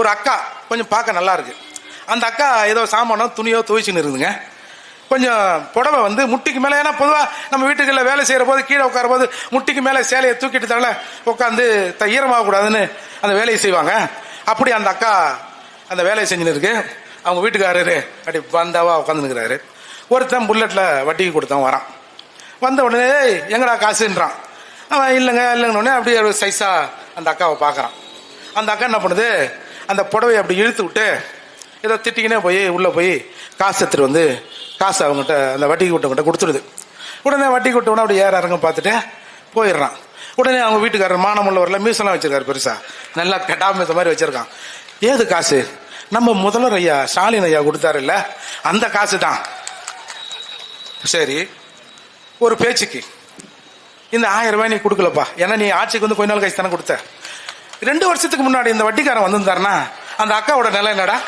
ஒரு அக்கா கொஞ்சம் பார்க்க நல்லா இருக்கு. அந்த அக்கா ஏதோ சாமானோ துணியோ துவைச்சுன்னு இருக்குதுங்க. கொஞ்சம் புடவை வந்து முட்டிக்கு மேலே, ஏன்னா பொதுவாக நம்ம வீட்டுக்குள்ள வேலை செய்கிற போது கீழே உட்கார போது முட்டிக்கு மேலே சேலையை தூக்கிட்டு தவிர உட்காந்து ஈரமாகக்கூடாதுன்னு அந்த வேலையை செய்வாங்க. அப்படி அந்த அக்கா அந்த வேலையை செஞ்சுன்னு இருக்கு. அவங்க வீட்டுக்காரரு அப்படி பந்தாவா உட்காந்துருக்கிறாரு. ஒருத்தன் புல்லட்டில் வட்டிக்கு கொடுத்தவன் வரான். வந்த உடனே எங்கடா காசுன்றான். அவன் இல்லைங்கன்னு அப்படியே ஒரு சைஸா அந்த அக்காவை பார்க்குறான். அந்த அக்கா என்ன பண்ணுது, அந்த புடவையை அப்படி இழுத்து விட்டு ஏதோ திட்டிக்கினே போய் உள்ளே போய் காசு எடுத்துட்டு வந்து காசு அவங்ககிட்ட அந்த வட்டிக்கு விட்டவங்கிட்ட கொடுத்துடுது. உடனே வட்டி விட்டவன அப்படி ஏற இறங்க பார்த்துட்டு போயிடுறான். உடனே அவங்க வீட்டுக்காரர் மானமுள்ளவரில் மீசெல்லாம் வச்சிருக்காரு, பெருசா நல்லா கெட்டாம மாதிரி வச்சிருக்கான். ஏது காசு? நம்ம முதல்வர் ஐயா ஸ்டாலின் ஐயா கொடுத்தாரு இல்ல, அந்த காசு தான். சரி, ஒரு பேச்சுக்கு இந்த 1000 ரூபாய் நீ கொடுக்கலப்பா, ஏன்னா நீ ஆட்சிக்கு வந்து கொஞ்ச நாள் கழிச்சு தானே கொடுத்த. 2 வருஷத்துக்கு முன்னாடி இந்த வட்டிக்காரன் வந்திருந்தாருன்னா அந்த அக்காவோட நிலை என்னடா?